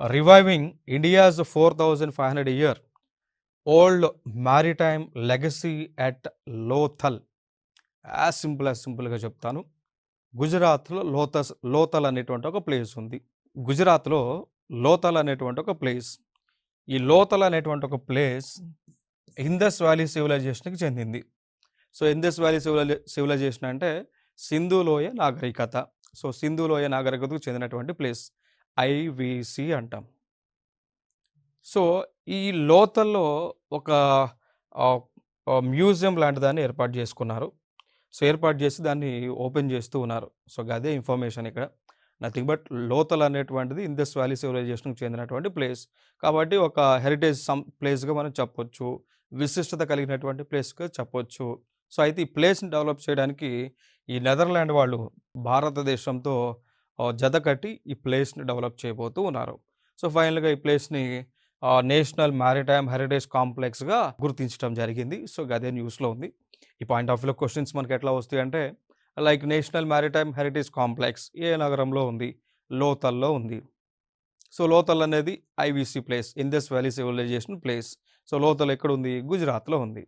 Reviving India's 4,500 year old maritime legacy at Lothal. సింపుల్గా చెప్తాను. గుజరాత్లో లోతల్ అనేటువంటి ఒక ప్లేస్ ఉంది. గుజరాత్లో లోతల్ అనేటువంటి ఒక ప్లేస్. ఈ లోతల్ అనేటువంటి ఒక ప్లేస్ ఇందస్ వ్యాలీ సివిలైజేషన్కి చెందింది. సో ఇందస్ వ్యాలీ సివిలైజేషన్ అంటే సింధులోయ నాగరికత. సో సింధులోయ నాగరికతకు చెందినటువంటి ప్లేస్ ఐవిసి అంటాం. సో ఈ లోతల్లో ఒక మ్యూజియం లాంటి దాన్ని ఏర్పాటు చేసుకున్నారు. సో ఏర్పాటు చేసి దాన్ని ఓపెన్ చేస్తూ ఉన్నారు. సో అదే ఇన్ఫర్మేషన్ ఇక్కడ. నథింగ్ బట్ లోతల్ అనేటువంటిది ఇందస్ వ్యాలీ సివిలైజేషన్కి చెందినటువంటి ప్లేస్. కాబట్టి ఒక హెరిటేజ్ ప్లేస్గా మనం చెప్పొచ్చు, విశిష్టత కలిగినటువంటి ప్లేస్గా చెప్పొచ్చు. సో అయితే ఈ ప్లేస్ని డెవలప్ చేయడానికి ఈ నెదర్లాండ్ వాళ్ళు భారతదేశంతో జత కట్టి ఈ ప్లేస్ని డెవలప్ చేయబోతూ ఉన్నారు. సో ఫైనల్గా ఈ ప్లేస్ని నేషనల్ మ్యారిటైమ్ హెరిటేజ్ కాంప్లెక్స్గా గుర్తించడం జరిగింది. సో అదే న్యూస్లో ఉంది. ఈ పాయింట్ ఆఫ్ వ్యూలో క్వశ్చన్స్ మనకి ఎట్లా వస్తాయి అంటే, like national maritime heritage complex ఏ నగరంలో ఉంది? లోతల్లో ఉంది. సో లోతల్ అనేది IVC place, Indus valley civilisation place. So Lothal ఎక్కడ ఉంది? గుజరాత్లో ఉంది.